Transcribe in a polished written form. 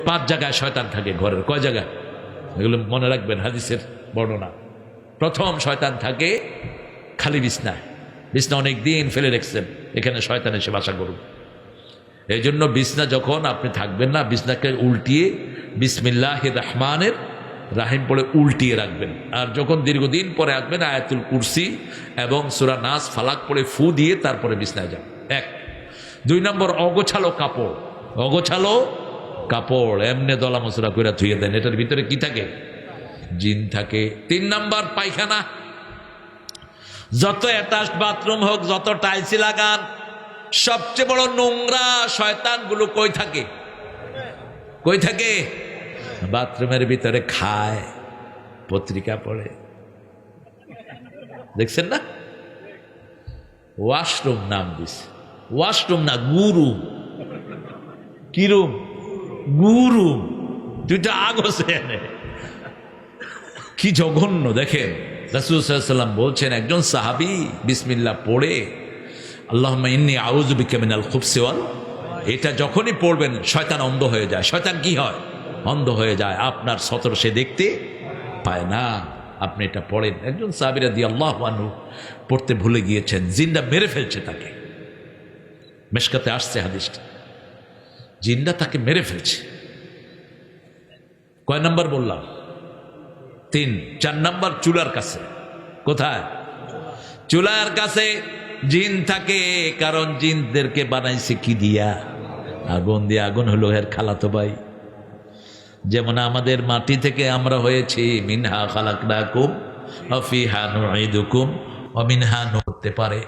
5 জায়গায় শয়তান থাকে ঘরের। কয় জায়গায়? এগুলো মনে রাখবেন, হাদিসের বর্ণনা। প্রথম শয়তান থাকে খালি বিছনায়, বিছনা অনেক দিন ফেলে রেখেছেন, এখানে শয়তান এসে বাসা করুন। এই জন্য বিছনা যখন আপনি থাকবেন না, বিছনাকে উল্টিয়ে বিসমিল্লাহির রহমানির রাহিম পড়ে উল্টিয়ে রাখবেন। আর যখন দীর্ঘদিন পরে আসবেন, আয়াতুল কুরসি এবং সূরা নাস ফালাক পড়ে ফু দিয়ে তারপরে বিছনায় যান। 1। 2 নম্বর, অগোছালো কাপড়। অগোছালো কাপড় এমনি দলা মসুরা করে ধুয়ে দেন, এটার ভিতরে কি থাকে? জিন থাকে। 3 নম্বর, পায়খানা। যত অ্যাটাচড বাথরুম হোক, যত টাইলসি লাগান, সবচেয়ে বড় নোংরা শয়তানগুলো কই থাকে? কই থাকে? বাথরুমের ভিতরে খায়, পত্রিকা পড়ে। দেখছেন না? ওয়াশরুম নাম দিছে, ওয়াশরুম না, গুরু। কি রুম? গুরু। দুইটা আগছে এনে, কি জঘন্য দেখেন। রাসূল সাল্লাল্লাহু আলাইহি ওয়াসাল্লাম বলছেন, একজন সাহাবী বিসমিল্লাহ পড়ে আল্লাহুম্মা ইন্নী আউযু বিকা মিনাল খুবসি ওয়াল, এটা যখনই পড়বেন শয়তান অন্ধ হয়ে যায়। শয়তান কি হয়? অন্ধ হয়ে যায়, আপনার সতর সে দেখতে পায় না। আপনি এটা পড়েন। একজন সাহাবী রাদিয়াল্লাহু আনহু পড়তে ভুলে গিয়েছেন, জিনটা মেরে ফেলছে তাকে। মিশকাতে আসছে হাদিসটা, জিনটা তাকে মেরে ফেলছে। কয় নাম্বার বললাম? 3। 4 নাম্বার, চুলার কাছে। কোথায়? চুলার কাছে জিন থাকে, কারণ জিনদেরকে বানাইছে কি দিয়া? আগুন দিয়ে। আগুন হলো এর খালাতো ভাই। যেমন আমাদের মাটি থেকে আমরা হয়েছি, মিনহা খালাকনাকুম ওয়া ফিহা নুঈদুকুম ওয়া মিনহা, করতে পারে